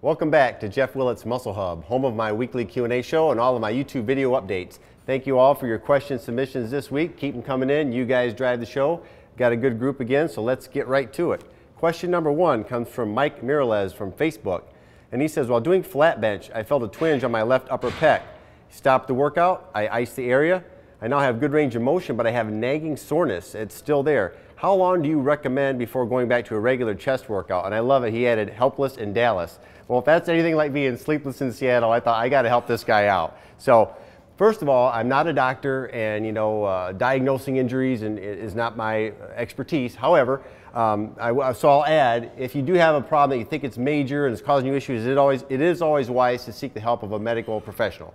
Welcome back to Jeff Willett's Muscle Hub, home of my weekly Q&A show and all of my YouTube video updates. Thank you all for your question submissions this week. Keep them coming in. You guys drive the show. Got a good group again, so let's get right to it. Question number 1 comes from Mike Miralez from Facebook. And he says, while doing flat bench, I felt a twinge on my left upper pec. Stopped the workout. I iced the area. I now have good range of motion, but I have nagging soreness. It's still there. How long do you recommend before going back to a regular chest workout? And I love it. He added helpless in Dallas. Well, if that's anything like being sleepless in Seattle, I thought I got to help this guy out. So first of all, I'm not a doctor, and diagnosing injuries is not my expertise. However, so I'll add, if you do have a problem that you think it's major and it's causing you issues, it is always wise to seek the help of a medical professional.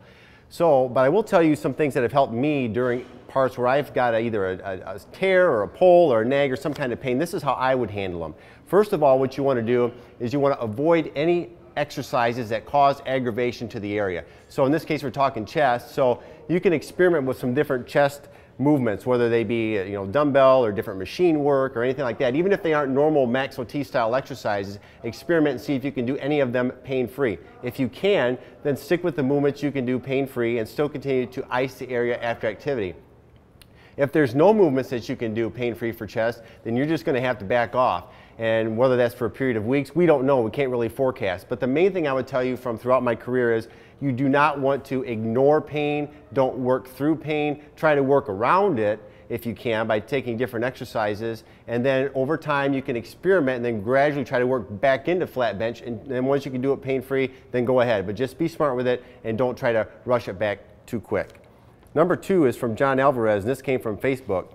So, but I will tell you some things that have helped me during parts where I've got either a tear or a pull or a nag or some kind of pain. This is how I would handle them. First of all, what you want to do is you want to avoid any exercises that cause aggravation to the area. So in this case, we're talking chest. So you can experiment with some different chest movements, whether they be dumbbell or different machine work or anything like that. Even if they aren't normal Max OT style exercises, experiment and see if you can do any of them pain-free. If you can, then stick with the movements you can do pain-free and still continue to ice the area after activity. If there's no movements that you can do pain-free for chest, then you're just going to have to back off. And whether that's for a period of weeks, we don't know. We can't really forecast. But the main thing I would tell you from throughout my career is you do not want to ignore pain. Don't work through pain. Try to work around it if you can by taking different exercises. And then over time you can experiment and then gradually try to work back into flat bench. And then once you can do it pain-free, then go ahead. But just be smart with it and don't try to rush it back too quick. Number 2 is from John Alvarez, and this came from Facebook.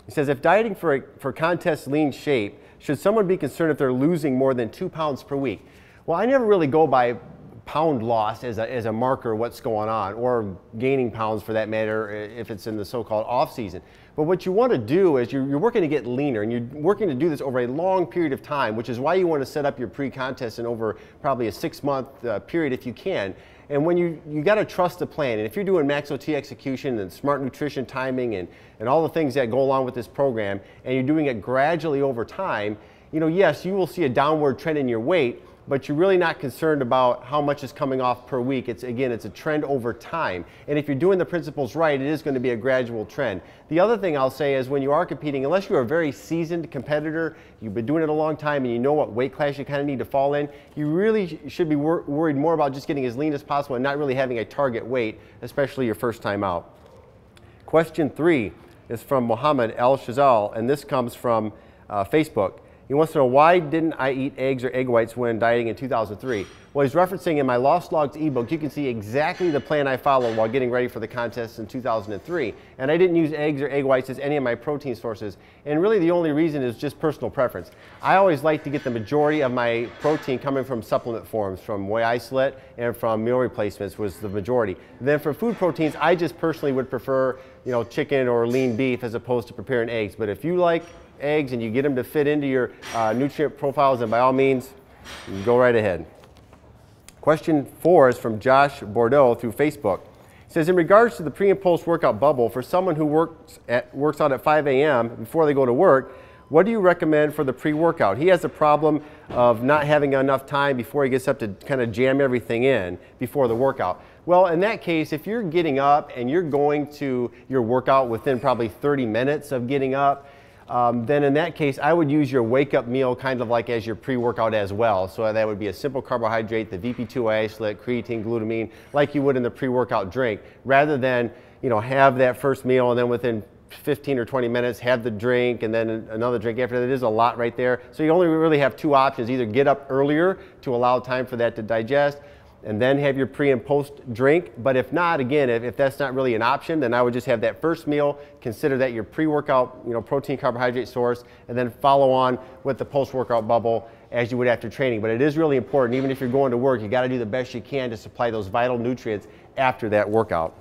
He says, if dieting for contest lean shape, should someone be concerned if they're losing more than 2 pounds per week? Well, I never really go by pound loss as a marker of what's going on, or gaining pounds for that matter if it's in the so-called off season. But what you want to do is you're working to get leaner, and you're working to do this over a long period of time, which is why you want to set up your pre-contest in over probably a 6-month period if you can. And when you got to trust the plan. And if you're doing Max OT execution and smart nutrition timing and all the things that go along with this program, and you're doing it gradually over time, yes, you will see a downward trend in your weight, but you're really not concerned about how much is coming off per week. It's a trend over time. And if you're doing the principles right, it is going to be a gradual trend. The other thing I'll say is when you are competing, unless you're a very seasoned competitor, you've been doing it a long time and you know what weight class you kind of need to fall in, you really should be worried more about just getting as lean as possible and not really having a target weight, especially your first time out. Question 3 is from Mohammed El Shazal, and this comes from Facebook. He wants to know, why didn't I eat eggs or egg whites when dieting in 2003? Well, he's referencing in my Lost Logs ebook, you can see exactly the plan I followed while getting ready for the contest in 2003. And I didn't use eggs or egg whites as any of my protein sources. And really the only reason is just personal preference. I always like to get the majority of my protein coming from supplement forms, from whey isolate and from meal replacements was the majority. And then for food proteins, I just personally would prefer, chicken or lean beef as opposed to preparing eggs. But if you like eggs and you get them to fit into your nutrient profiles, then by all means, go right ahead. Question 4 is from Josh Bordeaux through Facebook. He says, in regards to the pre and post workout bubble, for someone who works out at 5 a.m. before they go to work, what do you recommend for the pre-workout? He has a problem of not having enough time before he gets up to kind of jam everything in before the workout. Well, in that case, if you're getting up and you're going to your workout within probably 30 minutes of getting up, then in that case, I would use your wake-up meal kind of like as your pre-workout as well. So that would be a simple carbohydrate, the VP2 isolate, creatine, glutamine, like you would in the pre-workout drink, rather than have that first meal and then within 15 or 20 minutes have the drink and then another drink after that. It is a lot right there. So you only really have 2 options: either get up earlier to allow time for that to digest, and then have your pre and post drink. But if not, again, if that's not really an option, then I would just have that first meal, consider that your pre-workout protein carbohydrate source, and then follow on with the post-workout bubble as you would after training. But it is really important, even if you're going to work, you got to do the best you can to supply those vital nutrients after that workout.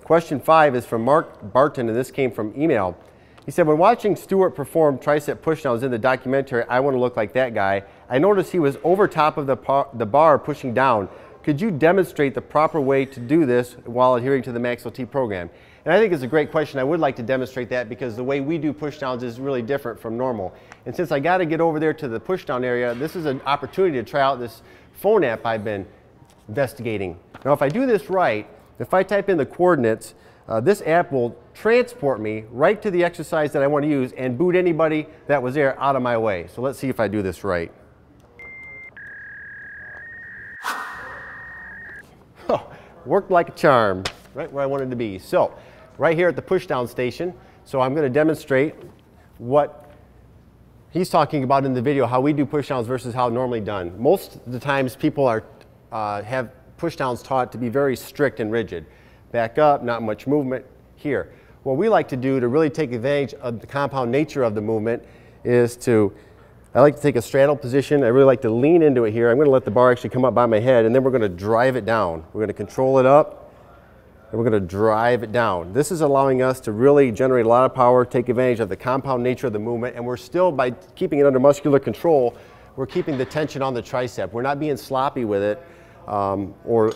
Question 5 is from Mark Barton, and this came from email. He said, when watching Stewart perform tricep pushdowns in the documentary, I Want to Look Like That Guy, I noticed he was over top of the bar pushing down. Could you demonstrate the proper way to do this while adhering to the Max OT program? And I think it's a great question. I would like to demonstrate that because the way we do pushdowns is really different from normal. And since I got to get over there to the pushdown area, this is an opportunity to try out this phone app I've been investigating. Now if I do this right, if I type in the coordinates, this app will transport me right to the exercise that I want to use and boot anybody that was there out of my way. So let's see if I do this right. Oh, worked like a charm, right where I wanted to be. So right here at the pushdown station, so I'm going to demonstrate what he's talking about in the video, how we do pushdowns versus how normally done. Most of the times people are have pushdowns taught to be very strict and rigid. Back up, not much movement here. What we like to do to really take advantage of the compound nature of the movement is I like to take a straddle position. I really like to lean into it here. I'm going to let the bar actually come up by my head, and then we're going to drive it down. We're going to control it up, and we're going to drive it down. This is allowing us to really generate a lot of power, take advantage of the compound nature of the movement, and we're still, by keeping it under muscular control, we're keeping the tension on the tricep. We're not being sloppy with it or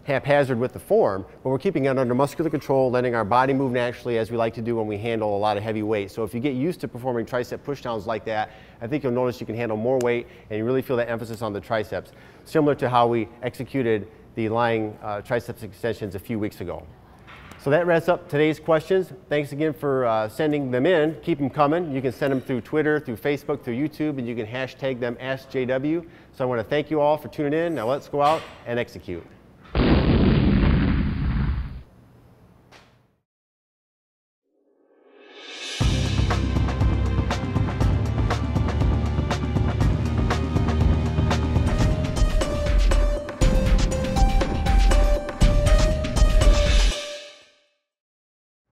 haphazard with the form, but we're keeping it under muscular control, letting our body move naturally as we like to do when we handle a lot of heavy weight. So if you get used to performing tricep pushdowns like that, I think you'll notice you can handle more weight and you really feel that emphasis on the triceps, similar to how we executed the lying triceps extensions a few weeks ago. So that wraps up today's questions. Thanks again for sending them in. Keep them coming. You can send them through Twitter, through Facebook, through YouTube, and you can hashtag them AskJW. So I want to thank you all for tuning in. Now let's go out and execute.